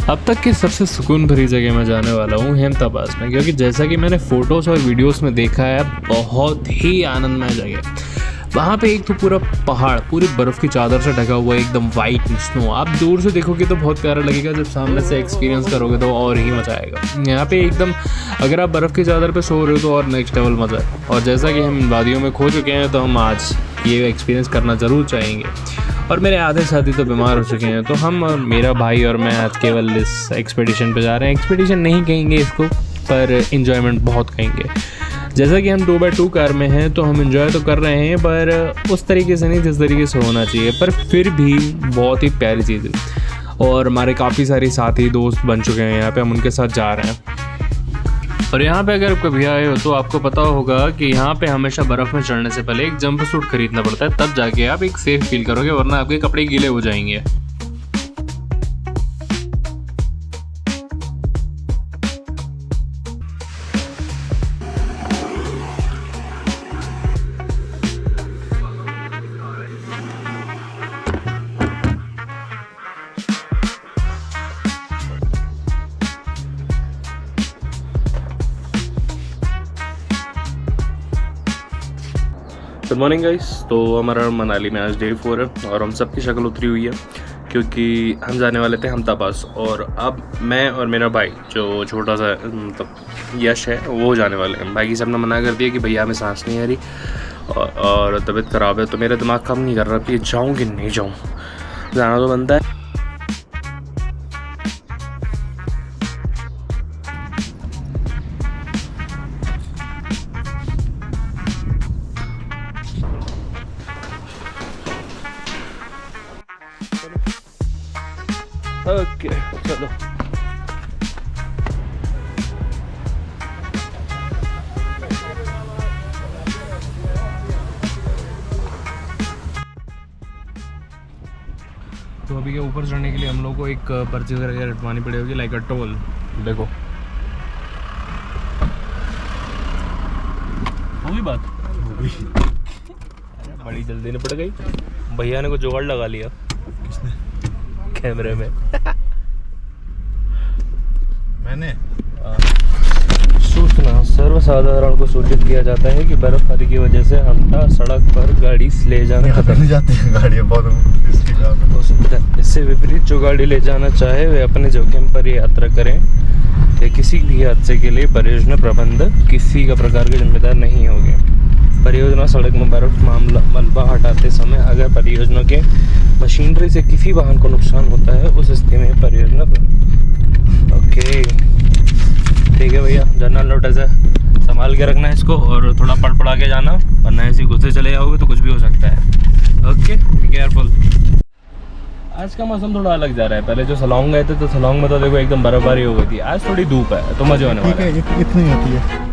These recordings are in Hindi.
अब तक की सबसे सुकून भरी जगह मैं जाने वाला हूँ हेमता पास में, क्योंकि जैसा कि मैंने फ़ोटोज़ और वीडियोस में देखा है, बहुत ही आनंदमय जगह। वहाँ पे एक तो पूरा पहाड़ पूरी बर्फ़ की चादर से ढका हुआ है, एकदम वाइट स्नो। आप दूर से देखोगे तो बहुत प्यारा लगेगा, जब सामने से एक्सपीरियंस करोगे तो और ही मज़ा आएगा। यहाँ पे एकदम अगर आप बर्फ़ की चादर पे सो रहे हो तो और नेक्स्ट लेवल मज़ा है। और जैसा कि हम वादियों में खो चुके हैं, तो हम आज ये एक्सपीरियंस करना ज़रूर चाहेंगे। और मेरे आधे साथी तो बीमार हो चुके हैं, तो हम और मेरा भाई और मैं आज केवल इस एक्सपीडिशन पे जा रहे हैं। एक्सपीडिशन नहीं कहेंगे इसको, पर इन्जॉयमेंट बहुत कहेंगे। जैसा कि हम 2x2 कार में हैं, तो हम इन्जॉय तो कर रहे हैं, पर उस तरीके से नहीं जिस तरीके से होना चाहिए, पर फिर भी बहुत ही प्यारी चीज़ है। और हमारे काफ़ी सारे साथी दोस्त बन चुके हैं यहाँ पे, हम उनके साथ जा रहे हैं। और यहाँ पे अगर कभी आए हो तो आपको पता होगा कि यहाँ पे हमेशा बर्फ़ में चढ़ने से पहले एक जंप सूट खरीदना पड़ता है, तब जाके आप एक सेफ फील करोगे, वरना आपके कपड़े गीले हो जाएंगे। Good morning guys. तो हमारा मनाली में आज डे 4 है और हम सबकी शक्ल उतरी हुई है, क्योंकि हम जाने वाले थे हमता पास। और अब मैं और मेरा भाई जो छोटा सा मतलब यश है, वो जाने वाले हैं। बाकी सबने मना कर दिया कि भैया हमें सांस नहीं आ रही और तबीयत ख़राब है, तो मेरा दिमाग काम नहीं कर रहा कि जाऊँ कि नहीं जाऊँ। जाना तो बनता है। ओके चलो। तो अभी के ऊपर चढ़ने के लिए हम लोग को एक पर्ची वगैरह रटवानी पड़ेगी, लाइक अ टोल। देखो होगी बात, बड़ी जल्दी निपट गई। भैया ने कुछ जुगाड़ लगा लिया। किसने? कैमरे में। मैंने सूचना सर्वसाधारण को सूचित किया जाता है कि बर्फबारी की वजह से हमटा सड़क पर गाड़ी ले जाना खतरनाक जाती है, गाड़ियाँ बहुत इसकी काम हो सकता है। इससे विपरीत जो गाड़ी ले जाना चाहे वे अपने जोखिम पर यात्रा करें। या किसी भी हादसे के लिए परियोजना प्रबंधक किसी का प्रकार के जिम्मेदार नहीं होंगे। परियोजना सड़क में बर्फ मलबा हटाते समय अगर परियोजना के मशीनरी से किसी वाहन को नुकसान होता है, उस स्थिति में परियोजना ओके ठीक है भैया। जनरल नोटिस है, संभाल के रखना है इसको और थोड़ा पढ़ के जाना, वरना ऐसे गुस्से चले जाओगे तो कुछ भी हो सकता है। Okay be careful. आज का मौसम थोड़ा अलग जा रहा है। पहले जो सलोंग गए थे तो सलोंग में तो देखो एकदम बर्फबारी हो गई थी। आज थोड़ी धूप है तो मजे होने वाला है। इतनी होती है।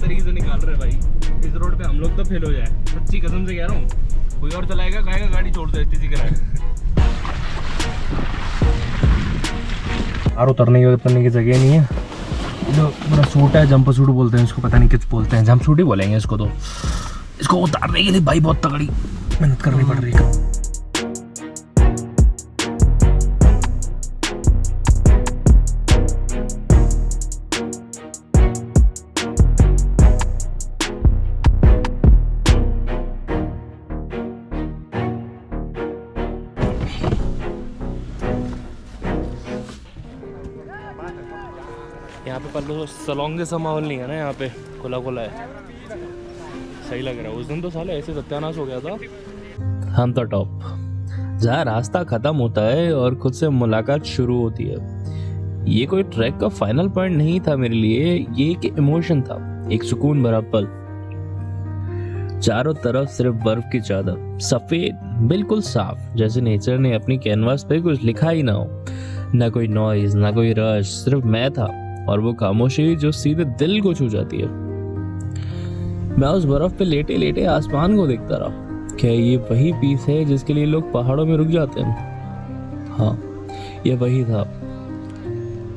तरीके से निकाल रहे भाई। इस रोड पे हम लोग तो फेल हो जाए, सच्ची कसम से कह रहा हूँ। कोई और चलाएगा कहेगा गाड़ी छोड़ दो, इतनी सी कराए। और उतरने की जगह नहीं है। जो मेरा सूट है, जंप सूट बोलते हैं इसको, पता नहीं किस बोलते हैं, जंप सूट ही बोलेंगे इसको। तो इसको उतारने के लिए भाई बहुत तगड़ी मेहनत करनी पड़ रही है। यहाँ पे पल्लू सलोंग जैसा माहौल नहीं है ना, यहाँ पे खुला खुला है, सही लग रहा है। उस दिन तो साले ऐसे सत्यानाश हो गया था। हम तो टॉप, जहाँ रास्ता खत्म होता है और खुद से मुलाकात शुरू होती है। ये कोई ट्रैक का फाइनल पॉइंट नहीं था मेरे लिए, ये एक इमोशन था, एक सुकून भरा पल। चारों तरफ सिर्फ बर्फ की चादर, सफेद, बिल्कुल साफ, जैसे नेचर ने अपनी कैनवास पे कुछ लिखा ही ना हो। ना कोई नॉइज, ना कोई रश, सिर्फ मैं था और वो खामोशी जो सीधे दिल को छू जाती है। मैं उस बर्फ पे लेटे लेटे आसमान को देखता रहा। क्या ये वही पीस है जिसके लिए लोग पहाड़ों में रुक जाते हैं? हाँ, ये वही था।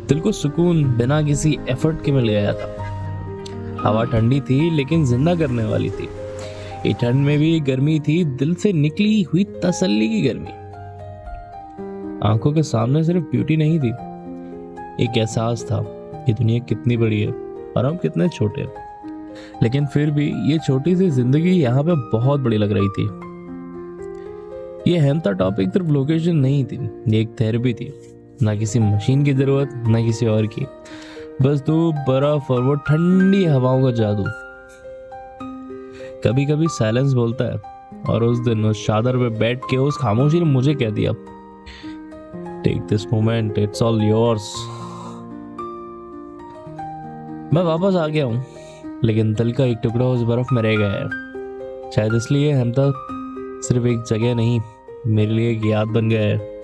दिल को सुकून बिना किसी एफर्ट के मिल गया था। हवा ठंडी थी लेकिन जिंदा करने वाली थी। ये ठंड में भी गर्मी थी, दिल से निकली हुई तसल्ली की गर्मी। आंखों के सामने सिर्फ ब्यूटी नहीं थी, एक एहसास था, ये दुनिया कितनी बड़ी है और हम कितने छोटे हैं। लेकिन फिर भी ये छोटी सी जिंदगी यहाँ पे बहुत बड़ी लग रही थी। ये हेम्ता टॉप एक सिर्फ लोकेशन नहीं थी, ये एक थेरेपी थी। ना किसी मशीन की जरूरत, ना किसी और की, बस तो बर्फ और वो ठंडी हवाओं का जादू। कभी कभी साइलेंस बोलता है, और उस दिन उस चादर पे बैठ के उस खामोशी ने मुझे कह दिया, take this moment, it's all yours. मैं वापस आ गया हूँ, लेकिन दिल का एक टुकड़ा उस बर्फ में रह गया है। शायद इसलिए हेम्ता सिर्फ एक जगह नहीं, मेरे लिए एक याद बन गया है।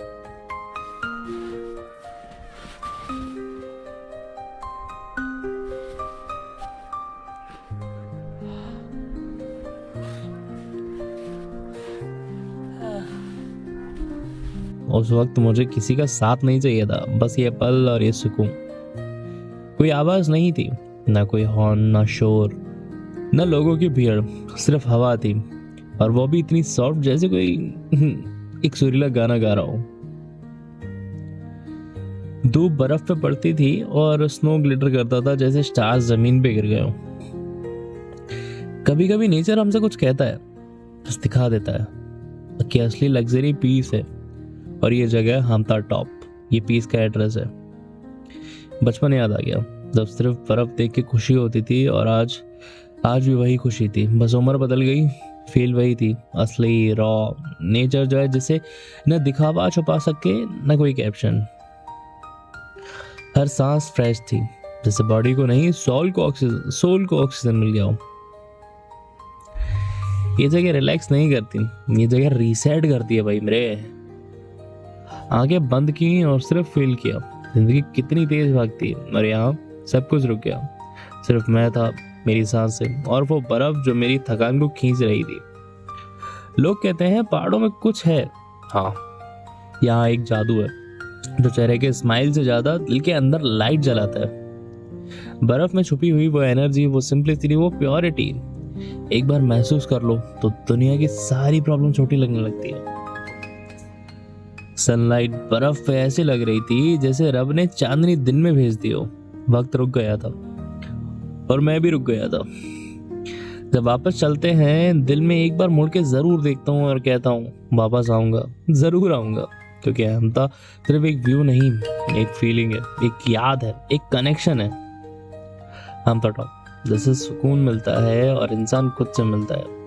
उस वक्त मुझे किसी का साथ नहीं चाहिए था, बस ये पल और ये सुकून। कोई आवाज नहीं थी, ना कोई हॉर्न, ना शोर, ना लोगों की भीड़, सिर्फ हवा थी, और वो भी इतनी सॉफ्ट जैसे कोई एक सुरीला गाना गा रहा हो। धूप बर्फ पे पड़ती थी और स्नो ग्लिटर करता था जैसे स्टार्स जमीन पे गिर गए हो। कभी कभी नेचर हमसे कुछ कहता है, बस दिखा देता है कि असली लग्जरी पीस है, और ये जगह हेम्ता टॉप, ये पीस का एड्रेस है। बचपन याद आ गया, जब सिर्फ बर्फ देख के खुशी होती थी, और आज भी वही खुशी थी, बस उम्र बदल गई, फील वही थी, असली रॉ नेचर जो है, जिसे न दिखावा छुपा सके न कोई कैप्शन। हर सांस फ्रेश थी, जैसे बॉडी को नहीं, सोल को ऑक्सीजन मिल गया हो। ये जगह रिलैक्स नहीं करती, ये जगह रीसेट करती है भाई मेरे। आंखें बंद की और सिर्फ फील किया, जिंदगी कितनी तेज भागती है, और यहाँ सब कुछ रुक गया। सिर्फ मैं था, मेरी सांसें, और वो बर्फ जो मेरी थकान को खींच रही थी। लोग कहते हैं पहाड़ों में कुछ है, हाँ, यहाँ एक जादू है जो चेहरे के स्माइल से ज्यादा दिल के अंदर लाइट जलाता है। बर्फ में छुपी हुई वो एनर्जी, वो सिंपलिसिटी, वो प्योरिटी, एक बार महसूस कर लो तो दुनिया की सारी प्रॉब्लम छोटी लगने लगती है। सनलाइट बर्फ पे ऐसे लग रही थी जैसे रब ने चांदनी दिन में भेज दी हो। वक्त रुक गया था, और मैं भी रुक गया था। जब वापस चलते हैं, दिल में एक बार मुड़ के जरूर देखता हूँ और कहता हूँ वापस आऊंगा, जरूर आऊंगा, क्योंकि हेम्ता सिर्फ एक व्यू नहीं, एक फीलिंग है, एक याद है, एक कनेक्शन है। हेम्ता टॉप जैसे सुकून मिलता है और इंसान खुद से मिलता है।